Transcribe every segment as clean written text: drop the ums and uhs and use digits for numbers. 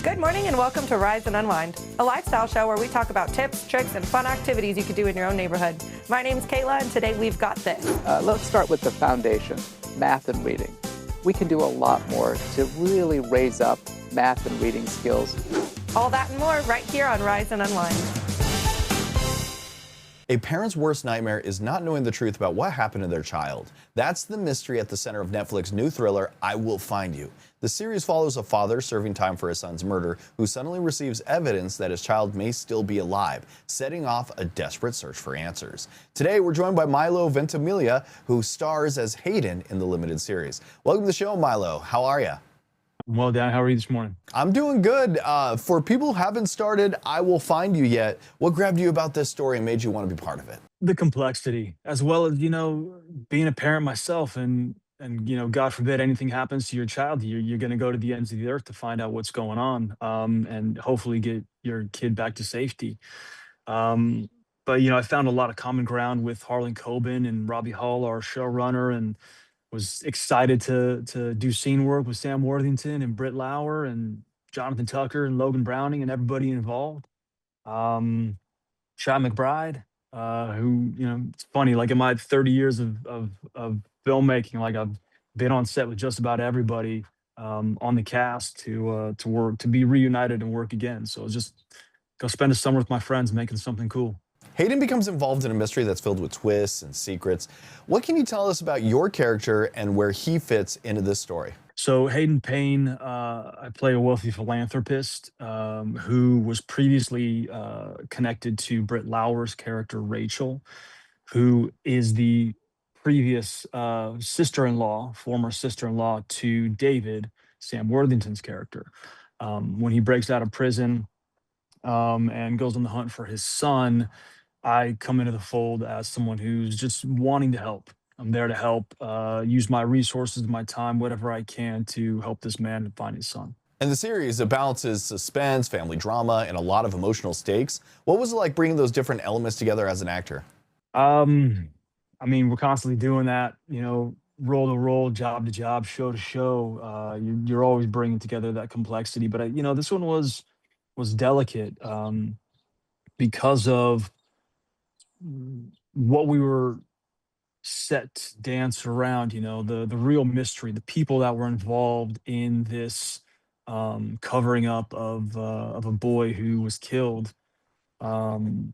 Good morning and welcome to Rise and Unwind, a lifestyle show where we talk about tips, tricks, and fun activities you could do in your own neighborhood. My name's Kayla, and today we've got this. Let's start with the foundation, math and reading. We can do a lot more to really raise up math and reading skills. All that and more right here on Rise and Unwind. A parent's worst nightmare is not knowing the truth about what happened to their child. That's the mystery at the center of Netflix's new thriller, I Will Find You. The series follows a father serving time for his son's murder who suddenly receives evidence that his child may still be alive, setting off a desperate search for answers. Today, we're joined by Milo Ventimiglia, who stars as Hayden in the limited series. Welcome to the show, Milo. How are you? Well, Dan, how are you this morning? I'm doing good. For people who haven't started I Will Find You yet, what grabbed you about this story and made you want to be part of it? The complexity, as well as, being a parent myself and God forbid anything happens to your child, you're going to go to the ends of the earth to find out what's going on and hopefully get your kid back to safety. But, I found a lot of common ground with Harlan Coben and Robbie Hall, our showrunner, and was excited to do scene work with Sam Worthington and Britt Lauer and Jonathan Tucker and Logan Browning and everybody involved. Chad McBride, who, it's funny, like in my 30 years of filmmaking, like I've been on set with just about everybody on the cast to work, to be reunited and work again. So just go spend a summer with my friends making something cool. Hayden becomes involved in a mystery that's filled with twists and secrets. What can you tell us about your character and where he fits into this story? So Hayden Payne, I play a wealthy philanthropist who was previously connected to Britt Lauer's character, Rachel, who is the previous sister-in-law, former sister-in-law to David, Sam Worthington's character. When he breaks out of prison and goes on the hunt for his son, I come into the fold as someone who's just wanting to help. I'm there to help, use my resources, my time, whatever I can to help this man find his son. And the series, it balances suspense, family drama, and a lot of emotional stakes. What was it like bringing those different elements together as an actor? We're constantly doing that, role to role, job to job, show to show. You're always bringing together that complexity. But, this one was delicate because of what we were set to dance around, the real mystery, the people that were involved in this covering up of a boy who was killed. It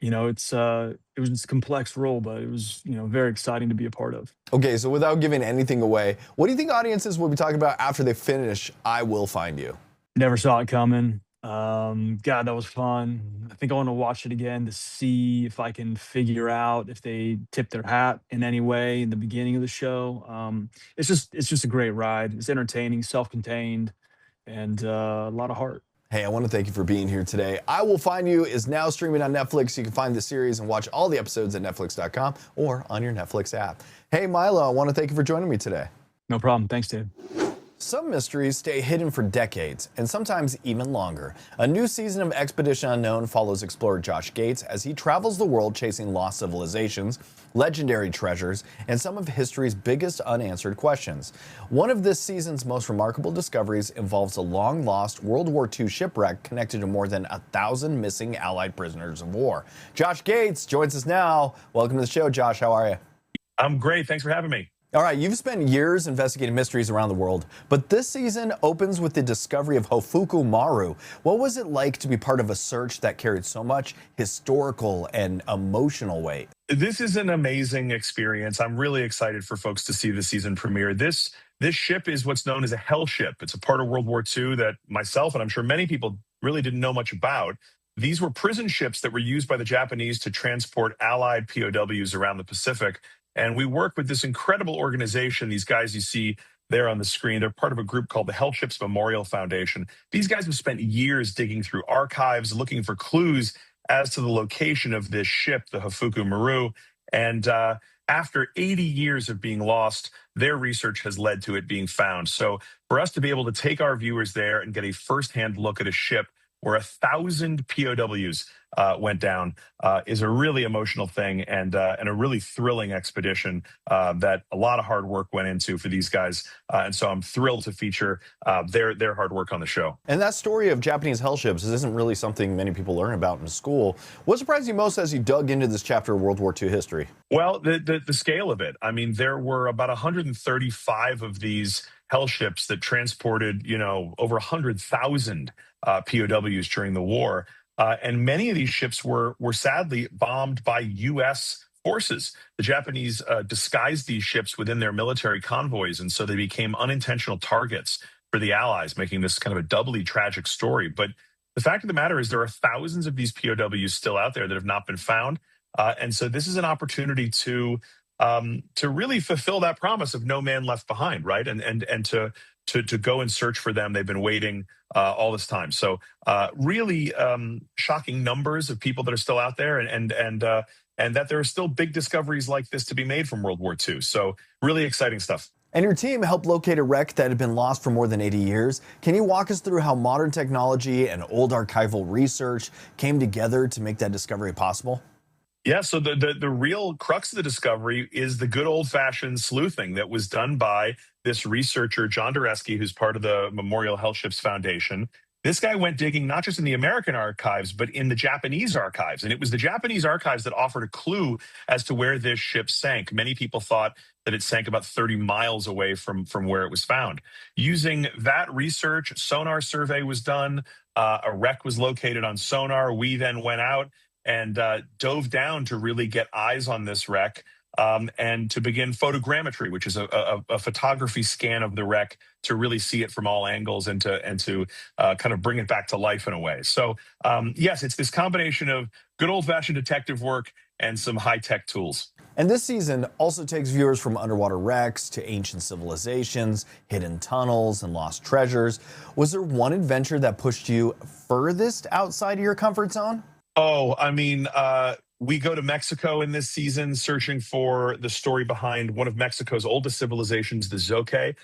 was a complex role, but it was, very exciting to be a part of. Okay, so without giving anything away, what do you think audiences will be talking about after they finish I Will Find You? Never saw it coming. God, that was fun. I think I want to watch it again to see if I can figure out if they tipped their hat in any way in the beginning of the show. It's just a great ride. It's entertaining, self-contained, and a lot of heart. Hey, I want to thank you for being here today. I Will Find You is now streaming on Netflix. You can find the series and watch all the episodes at Netflix.com or on your Netflix app. Hey, Milo, I want to thank you for joining me today. No problem. Thanks, Dave. Some mysteries stay hidden for decades, and sometimes even longer. A new season of Expedition Unknown follows explorer Josh Gates as he travels the world chasing lost civilizations, legendary treasures, and some of history's biggest unanswered questions. One of this season's most remarkable discoveries involves a long-lost World War II shipwreck connected to more than 1,000 missing Allied prisoners of war. Josh Gates joins us now. Welcome to the show, Josh. How are you? I'm great. Thanks for having me. All right, you've spent years investigating mysteries around the world, but this season opens with the discovery of Hofuku Maru. What was it like to be part of a search that carried so much historical and emotional weight? This is an amazing experience. I'm really excited for folks to see the season premiere. This ship is what's known as a hell ship. It's a part of World War II that myself, and I'm sure many people, really didn't know much about. These were prison ships that were used by the Japanese to transport Allied POWs around the Pacific. And we work with this incredible organization. These guys you see there on the screen, they're part of a group called the Hell Ships Memorial Foundation. These guys have spent years digging through archives, looking for clues as to the location of this ship, the Hofuku Maru. And after 80 years of being lost, their research has led to it being found. So for us to be able to take our viewers there and get a firsthand look at a ship where 1,000 POWs went down is a really emotional thing and a really thrilling expedition that a lot of hard work went into for these guys. And so I'm thrilled to feature their hard work on the show. And that story of Japanese hell ships isn't really something many people learn about in school. What surprised you most as you dug into this chapter of World War II history? Well, the scale of it. I mean, there were about 135 of these hell ships that transported, over 100,000 POWs during the war. And many of these ships were sadly bombed by U.S. forces. The Japanese disguised these ships within their military convoys, and so they became unintentional targets for the Allies, making this kind of a doubly tragic story. But the fact of the matter is there are thousands of these POWs still out there that have not been found. And so this is an opportunity to really fulfill that promise of no man left behind, right? And to go and search for them. They've been waiting all this time. So really shocking numbers of people that are still out there, and that there are still big discoveries like this to be made from World War II. So really exciting stuff. And your team helped locate a wreck that had been lost for more than 80 years. Can you walk us through how modern technology and old archival research came together to make that discovery possible? Yeah, so the real crux of the discovery is the good old-fashioned sleuthing that was done by this researcher, John Dureski, who's part of the Memorial Hell Ships Foundation. This guy went digging not just in the American archives, but in the Japanese archives. And it was the Japanese archives that offered a clue as to where this ship sank. Many people thought that it sank about 30 miles away from where it was found. Using that research, sonar survey was done. A wreck was located on sonar. We then went out and dove down to really get eyes on this wreck and to begin photogrammetry, which is a photography scan of the wreck to really see it from all angles and to kind of bring it back to life in a way. So yes, it's this combination of good old-fashioned detective work and some high-tech tools. And this season also takes viewers from underwater wrecks to ancient civilizations, hidden tunnels, and lost treasures. Was there one adventure that pushed you furthest outside of your comfort zone? Oh, I mean, we go to Mexico in this season searching for the story behind one of Mexico's oldest civilizations, the Zoque.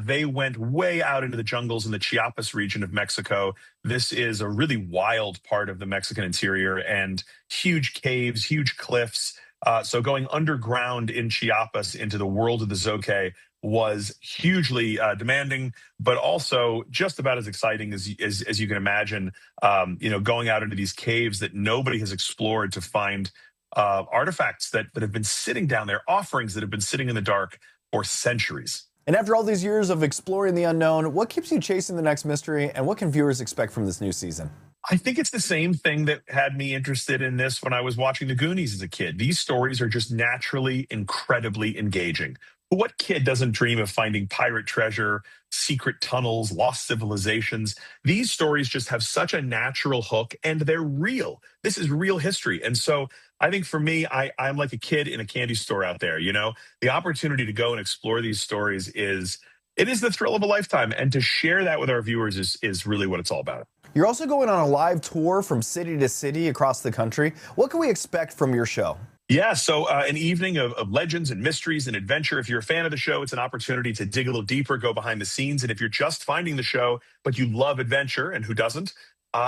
They went way out into the jungles in the Chiapas region of Mexico. This is a really wild part of the Mexican interior and huge caves, huge cliffs. So going underground in Chiapas into the world of the Zoque was hugely demanding, but also just about as exciting as you can imagine. Going out into these caves that nobody has explored to find artifacts that have been sitting down there, offerings that have been sitting in the dark for centuries. And after all these years of exploring the unknown, what keeps you chasing the next mystery, and what can viewers expect from this new season? I think it's the same thing that had me interested in this when I was watching The Goonies as a kid. These stories are just naturally incredibly engaging. What kid doesn't dream of finding pirate treasure, secret tunnels, lost civilizations? These stories just have such a natural hook, and they're real. This is real history. And so I think for me, I'm like a kid in a candy store out there. The opportunity to go and explore these stories is the thrill of a lifetime. And to share that with our viewers is really what it's all about. You're also going on a live tour from city to city across the country. What can we expect from your show? Yeah, so an evening of legends and mysteries and adventure. If you're a fan of the show, it's an opportunity to dig a little deeper, go behind the scenes. And if you're just finding the show, but you love adventure, and who doesn't,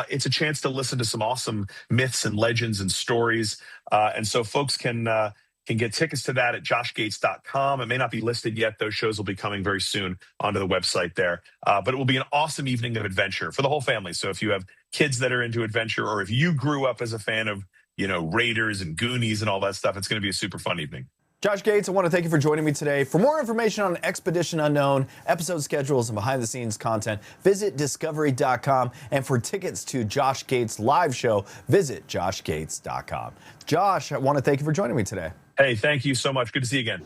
it's a chance to listen to some awesome myths and legends and stories. And so folks can get tickets to that at joshgates.com. It may not be listed yet. Those shows will be coming very soon onto the website there. But it will be an awesome evening of adventure for the whole family. So if you have kids that are into adventure, or if you grew up as a fan of Raiders and Goonies and all that stuff, it's going to be a super fun evening. Josh Gates, I want to thank you for joining me today. For more information on Expedition Unknown, episode schedules, and behind-the-scenes content, visit discovery.com. And for tickets to Josh Gates' live show, visit joshgates.com. Josh, I want to thank you for joining me today. Hey, thank you so much. Good to see you again.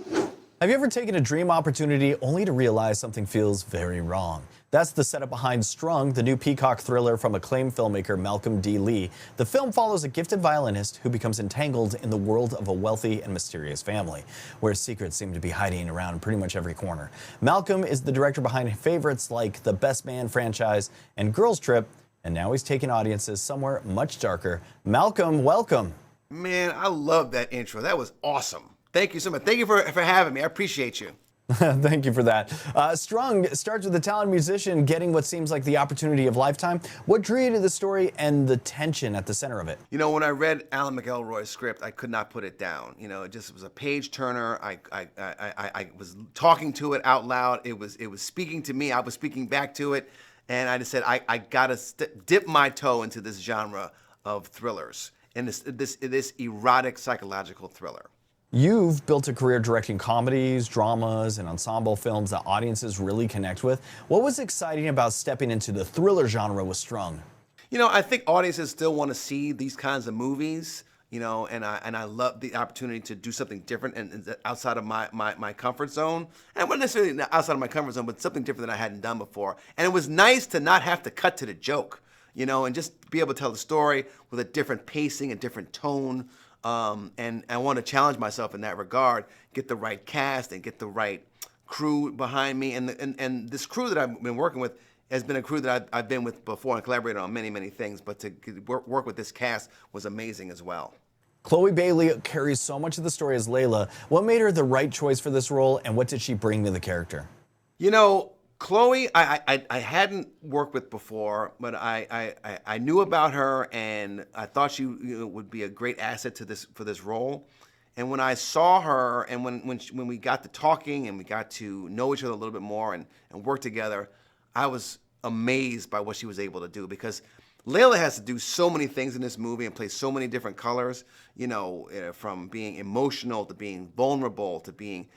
Have you ever taken a dream opportunity only to realize something feels very wrong? That's the setup behind Strung, the new Peacock thriller from acclaimed filmmaker Malcolm D. Lee. The film follows a gifted violinist who becomes entangled in the world of a wealthy and mysterious family, where secrets seem to be hiding around pretty much every corner. Malcolm is the director behind favorites like the Best Man franchise and Girls Trip, and now he's taking audiences somewhere much darker. Malcolm, welcome. Man, I love that intro. That was awesome. Thank you so much. Thank you for having me. I appreciate you. Thank you for that. Strung starts with a talented musician getting what seems like the opportunity of lifetime. What drew you to the story and the tension at the center of it? You know, when I read Alan McElroy's script, I could not put it down. You know, it just was a page turner. I was talking to it out loud. It was speaking to me. I was speaking back to it, and I just said I gotta dip my toe into this genre of thrillers and this erotic psychological thriller. You've built a career directing comedies, dramas, and ensemble films that audiences really connect with. What was exciting about stepping into the thriller genre with Strung? You know, I think audiences still want to see these kinds of movies, you know, and I love the opportunity to do something different and outside of my comfort zone. And not necessarily outside of my comfort zone, but something different that I hadn't done before. And it was nice to not have to cut to the joke, you know, and just be able to tell the story with a different pacing, a different tone. And I want to challenge myself in that regard, get the right cast and get the right crew behind me. And this crew that I've been working with has been a crew that I've been with before and collaborated on many, many things. But to work with this cast was amazing as well. Chloe Bailey carries so much of the story as Layla. What made her the right choice for this role, and what did she bring to the character? You know, Chloe, I hadn't worked with before, but I knew about her, and I thought she would be a great asset to for this role. And when I saw her, and when we got to talking and we got to know each other a little bit more and work together, I was amazed by what she was able to do, because Layla has to do so many things in this movie and play so many different colors, you know, from being emotional to being vulnerable to being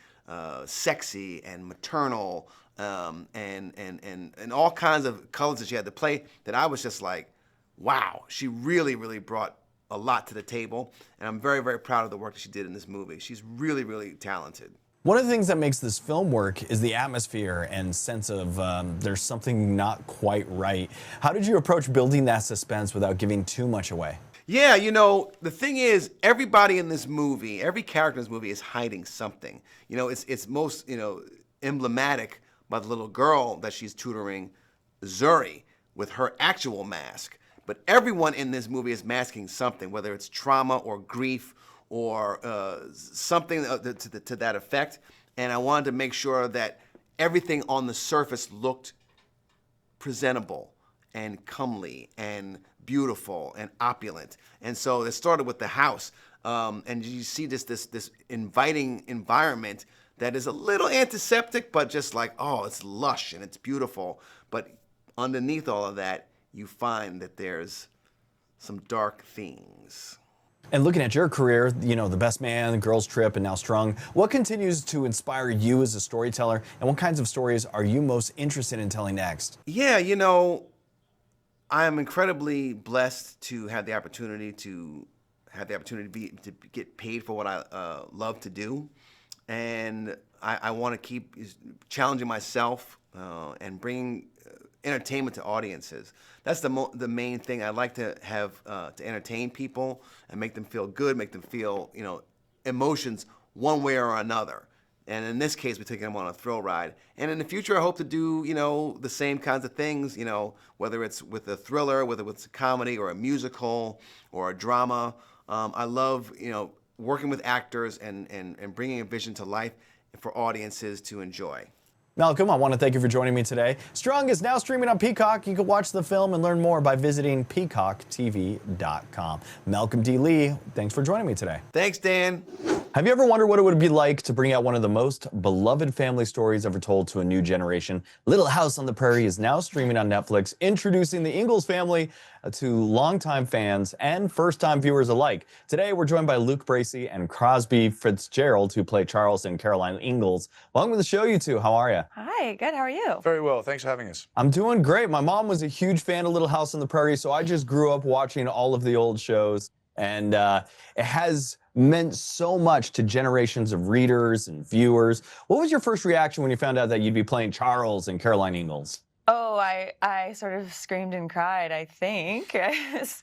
sexy and maternal. And all kinds of colors that she had to play, that I was just like, wow, she really, really brought a lot to the table. And I'm very, very proud of the work that she did in this movie. She's really, really talented. One of the things that makes this film work is the atmosphere and sense of there's something not quite right. How did you approach building that suspense without giving too much away? Yeah, you know, the thing is, everybody in this movie, every character in this movie is hiding something. You know, it's most, you know, emblematic by the little girl that she's tutoring, Zuri, with her actual mask. But everyone in this movie is masking something, whether it's trauma or grief or something to that effect. And I wanted to make sure that everything on the surface looked presentable and comely and beautiful and opulent. And so it started with the house. And you see this inviting environment that is a little antiseptic, but just like, oh, it's lush and it's beautiful. But underneath all of that, you find that there's some dark things. And looking at your career, you know, The Best Man, Girls Trip, and now Strung, what continues to inspire you as a storyteller, and what kinds of stories are you most interested in telling next? Yeah, you know, I am incredibly blessed to have the opportunity to get paid for what I love to do. And I want to keep challenging myself and bringing entertainment to audiences. That's the main thing. I like to have to entertain people and make them feel good, make them feel, you know, emotions one way or another. And in this case, we're taking them on a thrill ride. And in the future, I hope to do, you know, the same kinds of things, you know, whether it's with a thriller, whether it's a comedy or a musical or a drama. I love, you know, working with actors and bringing a vision to life for audiences to enjoy. Malcolm, I want to thank you for joining me today. Strung is now streaming on Peacock. You can watch the film and learn more by visiting peacocktv.com. Malcolm D. Lee, thanks for joining me today. Thanks, Dan. Have you ever wondered what it would be like to bring out one of the most beloved family stories ever told to a new generation? Little House on the Prairie is now streaming on Netflix, introducing the Ingalls family to longtime fans and first-time viewers alike. Today, we're joined by Luke Bracey and Crosby Fitzgerald, who play Charles and Caroline Ingalls. Welcome to the show, you two. How are you? Hi, good. How are you? Very well. Thanks for having us. I'm doing great. My mom was a huge fan of Little House on the Prairie, so I just grew up watching all of the old shows. And it has meant so much to generations of readers and viewers. What was your first reaction when you found out that you'd be playing Charles and Caroline Ingalls? Oh, I sort of screamed and cried, I think. Yeah,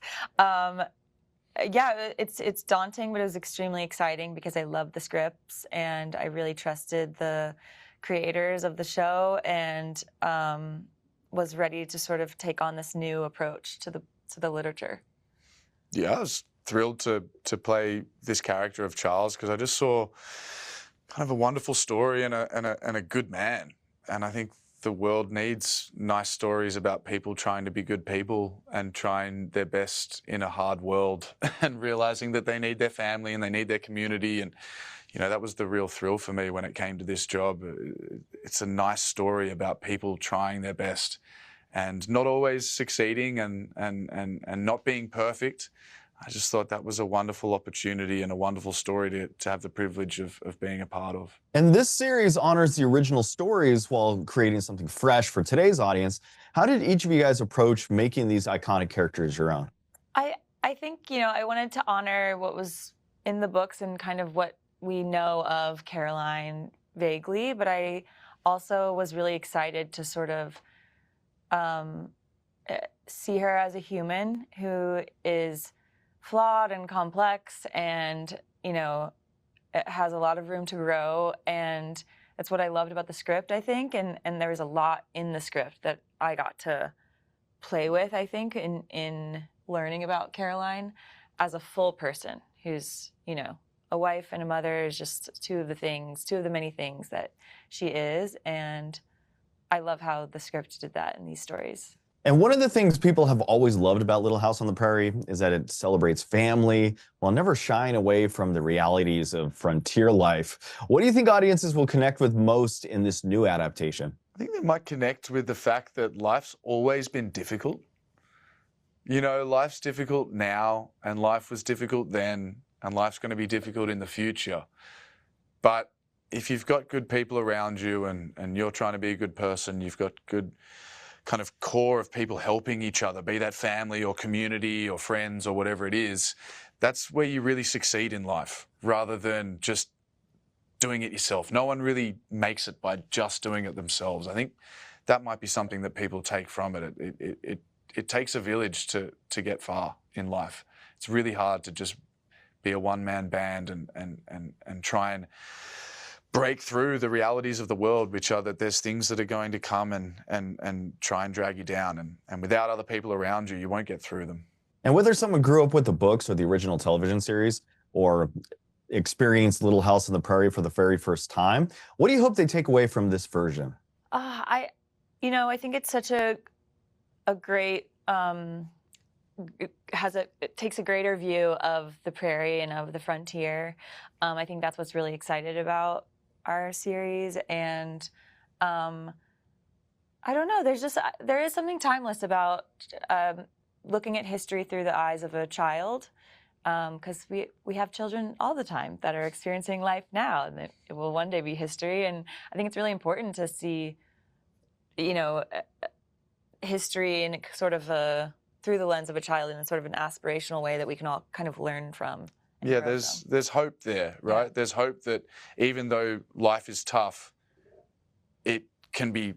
it's daunting, but it was extremely exciting because I loved the scripts and I really trusted the creators of the show and was ready to sort of take on this new approach to the literature. Yeah, I was thrilled to play this character of Charles because I just saw kind of a wonderful story and a good man. And I think the world needs nice stories about people trying to be good people and trying their best in a hard world and realizing that they need their family and they need their community. And, you know, that was the real thrill for me when it came to this job. It's a nice story about people trying their best and not always succeeding and not being perfect. I just thought that was a wonderful opportunity and a wonderful story to have the privilege of being a part of. And this series honors the original stories while creating something fresh for today's audience. How did each of you guys approach making these iconic characters your own? I think, you know, I wanted to honor what was in the books and kind of what we know of Caroline vaguely, but I also was really excited to sort of see her as a human who is flawed and complex and, you know, it has a lot of room to grow. And that's what I loved about the script, I think. And there was a lot in the script that I got to play with, I think, in learning about Caroline as a full person who's, you know, a wife and a mother is just two of the many things that she is. And I love how the script did that in these stories. And one of the things people have always loved about Little House on the Prairie is that it celebrates family while never shying away from the realities of frontier life. What do you think audiences will connect with most in this new adaptation? I think they might connect with the fact that life's always been difficult. You know, life's difficult now, and life was difficult then, and life's going to be difficult in the future. But if you've got good people around you and you're trying to be a good person, you've got good kind of core of people helping each other, be that family or community or friends or whatever it is, that's where you really succeed in life rather than just doing it yourself. No one really makes it by just doing it themselves. I think that might be something that people take from it. It takes a village to get far in life. It's really hard to just be a one-man band and try and break through the realities of the world, which are that there's things that are going to come and try and drag you down. And without other people around you, you won't get through them. And whether someone grew up with the books or the original television series or experienced Little House on the Prairie for the very first time, what do you hope they take away from this version? I think it's such a great, it takes a greater view of the prairie and of the frontier. I think that's what's really excited about our series. And I don't know, there is something timeless about looking at history through the eyes of a child, because we have children all the time that are experiencing life now, and it will one day be history. And I think it's really important to see, you know, history in sort of through the lens of a child in a sort of an aspirational way that we can all kind of learn from. Yeah, there's hope there, right? Yeah. There's hope that even though life is tough, it can be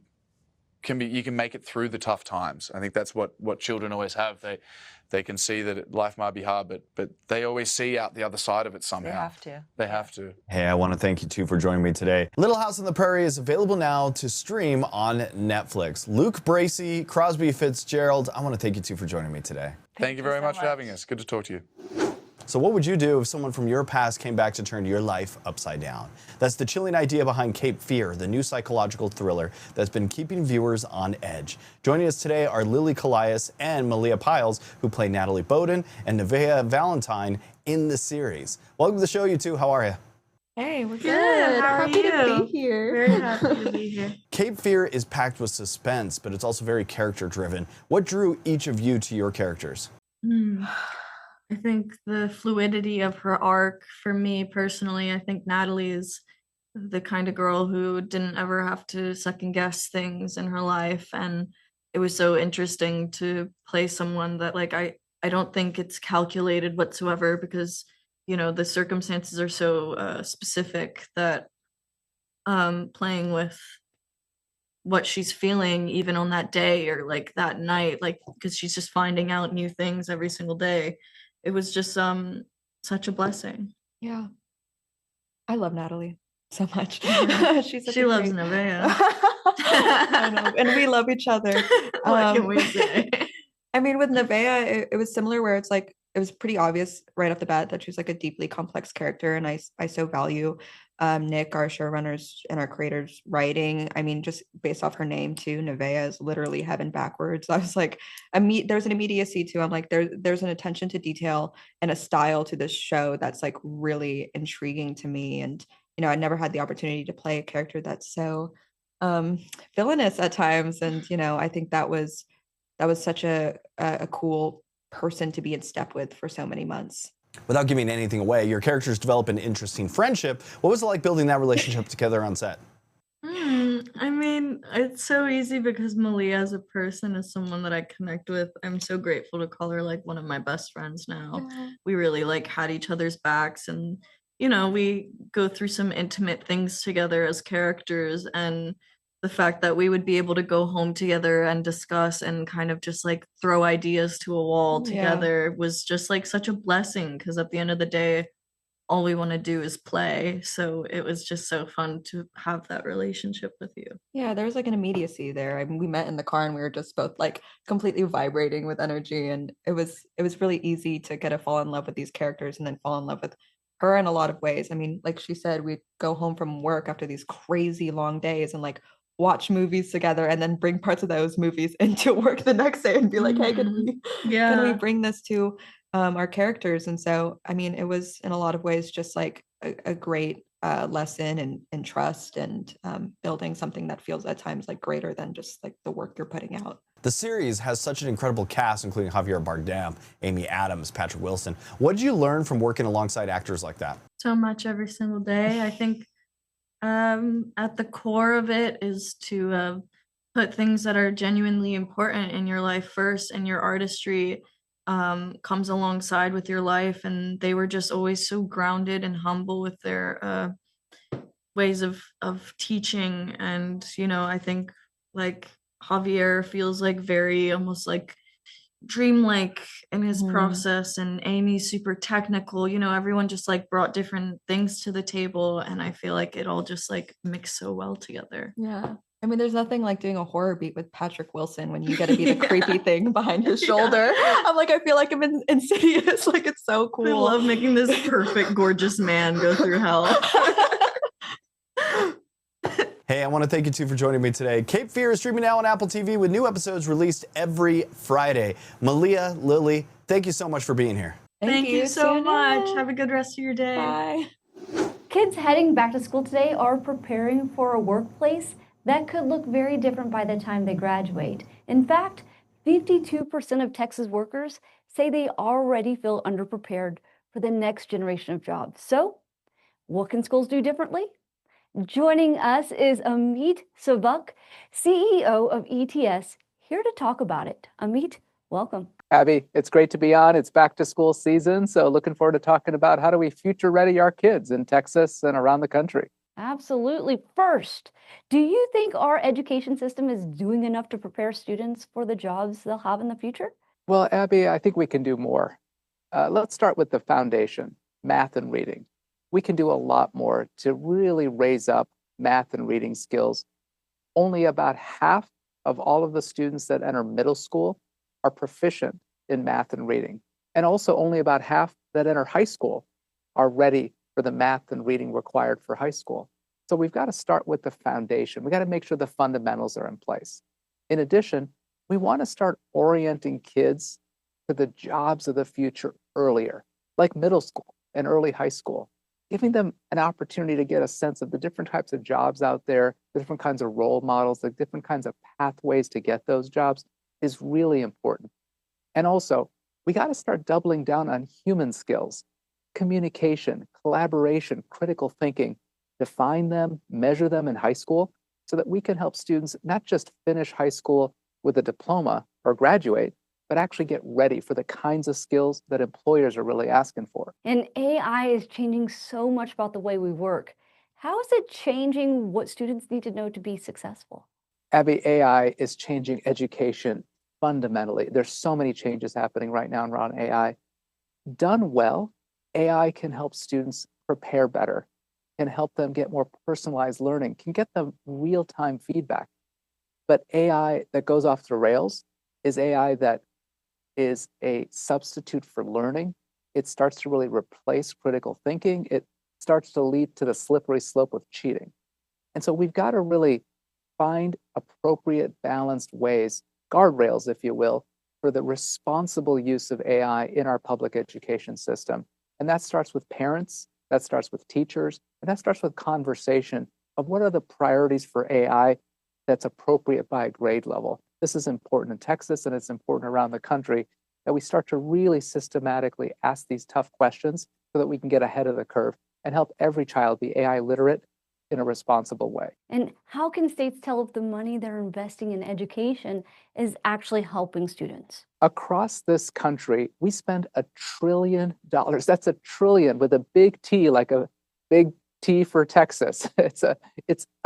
you can make it through the tough times. I think that's what children always have. They can see that life might be hard, but they always see out the other side of it somehow. They have to. They have to. Hey, I want to thank you two for joining me today. Little House on the Prairie is available now to stream on Netflix. Luke, Bracey, Crosby, Fitzgerald, I want to thank you two for joining me today. Thank you very much for having us. Good to talk to you. So what would you do if someone from your past came back to turn your life upside down? That's the chilling idea behind Cape Fear, the new psychological thriller that's been keeping viewers on edge. Joining us today are Lily Collias and Malia Pyles, who play Natalie Bowden and Nevaeh Valentine in the series. Welcome to the show, you two. How are you? Hey, we're good. How are happy you? to be here. Very happy to be here. Cape Fear is packed with suspense, but it's also very character-driven. What drew each of you to your characters? I think the fluidity of her arc, for me personally, I think Natalie is the kind of girl who didn't ever have to second guess things in her life. And it was so interesting to play someone that, like, I don't think it's calculated whatsoever, because, you know, the circumstances are so specific that playing with what she's feeling even on that day or like that night, like, because she's just finding out new things every single day. It was just such a blessing. Yeah. I love Natalie so much. She loves Nevaeh. I know. And we love each other. What can we say? I mean, with Nevaeh, it was similar where it's like, it was pretty obvious right off the bat that she's like a deeply complex character, and I so value Nick, our showrunners and our creators writing. I mean, just based off her name too, Nevaeh is literally heaven backwards. I was like, there's an immediacy too. I'm like, there's an attention to detail and a style to this show that's like really intriguing to me. And I never had the opportunity to play a character that's so villainous at times. And I think that was such a cool person to be in step with for so many months. Without giving anything away, your characters develop an interesting friendship. What was it like building that relationship together on set? I mean, it's so easy because Malia as a person is someone that I connect with. I'm so grateful to call her like one of my best friends now. We really like had each other's backs, and we go through some intimate things together as characters, and the fact that we would be able to go home together and discuss and kind of just like throw ideas to a wall together was just like such a blessing, because at the end of the day, all we want to do is play. So it was just so fun to have that relationship with you. Yeah, there was like an immediacy there. I mean, we met in the car and we were just both like completely vibrating with energy, and it was really easy to get to fall in love with these characters and then fall in love with her in a lot of ways. I mean, like she said, we'd go home from work after these crazy long days and like watch movies together and then bring parts of those movies into work the next day and be like, hey, can we bring this to our characters? And so, I mean, it was in a lot of ways just like a great lesson in trust and building something that feels at times like greater than just like the work you're putting out. The series has such an incredible cast, including Javier Bardem, Amy Adams, Patrick Wilson. What did you learn from working alongside actors like that? So much every single day. I think at the core of it is to put things that are genuinely important in your life first, and your artistry comes alongside with your life. And they were just always so grounded and humble with their ways of teaching. And I think like Javier feels like very almost like dreamlike in his process, and Amy's super technical. Everyone just like brought different things to the table, and I feel like it all just like mixed so well together. Yeah. I mean, there's nothing like doing a horror beat with Patrick Wilson when you get to be the creepy thing behind his shoulder. I'm like, I feel like I'm in Insidious. Like, it's so cool. I love making this perfect, gorgeous man go through hell. Hey, I want to thank you two for joining me today. Cape Fear is streaming now on Apple TV with new episodes released every Friday. Malia, Lily, thank you so much for being here. Thank you so much. Have a good rest of your day. Bye. Kids heading back to school today are preparing for a workplace that could look very different by the time they graduate. In fact, 52% of Texas workers say they already feel underprepared for the next generation of jobs. So, what can schools do differently? Joining us is Amit Sevak, CEO of ETS, here to talk about it. Amit, welcome. Abby, it's great to be on. It's back to school season, so looking forward to talking about how do we future ready our kids in Texas and around the country. Absolutely. First, do you think our education system is doing enough to prepare students for the jobs they'll have in the future? Well, Abby, I think we can do more. Let's start with the foundation, math and reading. We can do a lot more to really raise up math and reading skills. Only about half of all of the students that enter middle school are proficient in math and reading. And also only about half that enter high school are ready for the math and reading required for high school. So we've got to start with the foundation. We got to make sure the fundamentals are in place. In addition, we want to start orienting kids to the jobs of the future earlier, like middle school and early high school, giving them an opportunity to get a sense of the different types of jobs out there, the different kinds of role models, the different kinds of pathways to get those jobs is really important. And also, we got to start doubling down on human skills, communication, collaboration, critical thinking, define them, measure them in high school so that we can help students not just finish high school with a diploma or graduate, but actually get ready for the kinds of skills that employers are really asking for. And AI is changing so much about the way we work. How is it changing what students need to know to be successful? Abby, AI is changing education fundamentally. There's so many changes happening right now around AI. Done well, AI can help students prepare better, can help them get more personalized learning, can get them real-time feedback. But AI that goes off the rails is AI that is a substitute for learning. It starts to really replace critical thinking. It starts to lead to the slippery slope of cheating. And so we've got to really find appropriate, balanced ways, guardrails, if you will, for the responsible use of AI in our public education system. And that starts with parents, that starts with teachers, and that starts with conversation of what are the priorities for AI that's appropriate by grade level. This is important in Texas, and it's important around the country, that we start to really systematically ask these tough questions so that we can get ahead of the curve and help every child be AI literate in a responsible way. And how can states tell if the money they're investing in education is actually helping students? Across this country, we spend $1 trillion. That's a trillion with a big T, like a big T for Texas. It's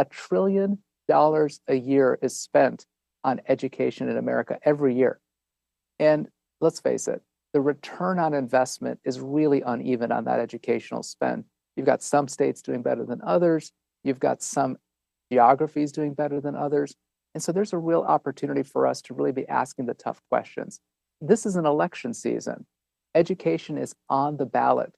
$1 trillion a year is spent on education in America every year. And let's face it, the return on investment is really uneven on that educational spend. You've got some states doing better than others. You've got some geographies doing better than others. And so there's a real opportunity for us to really be asking the tough questions. This is an election season. Education is on the ballot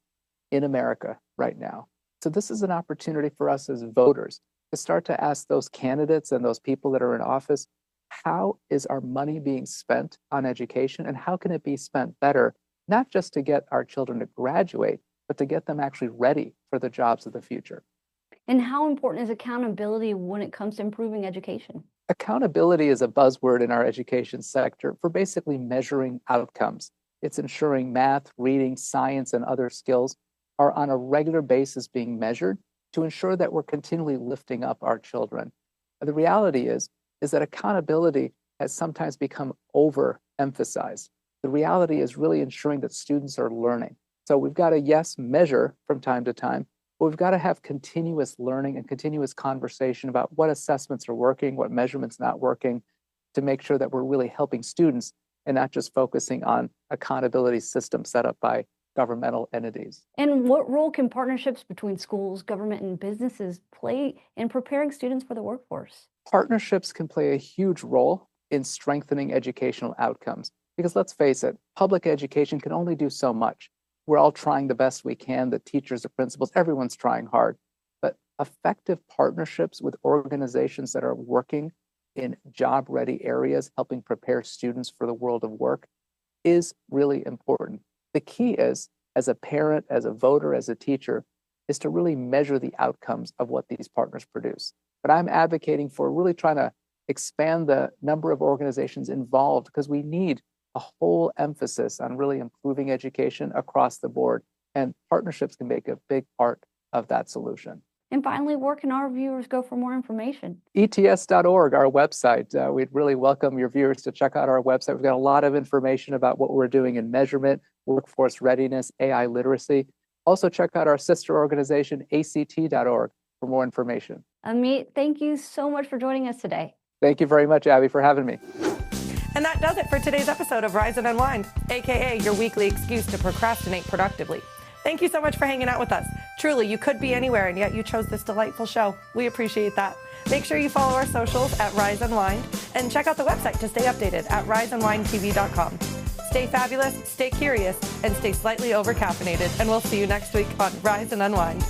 in America right now. So this is an opportunity for us as voters to start to ask those candidates and those people that are in office, how is our money being spent on education, and how can it be spent better, not just to get our children to graduate, but to get them actually ready for the jobs of the future. And how important is accountability when it comes to improving education? Accountability is a buzzword in our education sector for basically measuring outcomes. It's ensuring math, reading, science, and other skills are on a regular basis being measured to ensure that we're continually lifting up our children. The reality is that accountability has sometimes become overemphasized. The reality is really ensuring that students are learning. So we've got to, yes, measure from time to time, but we've got to have continuous learning and continuous conversation about what assessments are working, what measurements not working, to make sure that we're really helping students and not just focusing on accountability systems set up by governmental entities. And what role can partnerships between schools, government, and businesses play in preparing students for the workforce? Partnerships can play a huge role in strengthening educational outcomes because let's face it, public education can only do so much. We're all trying the best we can, the teachers, the principals, everyone's trying hard. But effective partnerships with organizations that are working in job-ready areas, helping prepare students for the world of work, is really important. The key is, as a parent, as a voter, as a teacher, is to really measure the outcomes of what these partners produce. But I'm advocating for really trying to expand the number of organizations involved because we need a whole emphasis on really improving education across the board. And partnerships can make a big part of that solution. And finally, where can our viewers go for more information? ETS.org, our website. We'd really welcome your viewers to check out our website. We've got a lot of information about what we're doing in measurement, workforce readiness, AI literacy. Also, check out our sister organization, ACT.org, for more information. Amit, thank you so much for joining us today. Thank you very much, Abby, for having me. And that does it for today's episode of Rise and Unwind, aka your weekly excuse to procrastinate productively. Thank you so much for hanging out with us. Truly, you could be anywhere, and yet you chose this delightful show. We appreciate that. Make sure you follow our socials at Rise Unwind, and check out the website to stay updated at riseunwindtv.com. Stay fabulous, stay curious, and stay slightly over-caffeinated, and we'll see you next week on Rise and Unwind.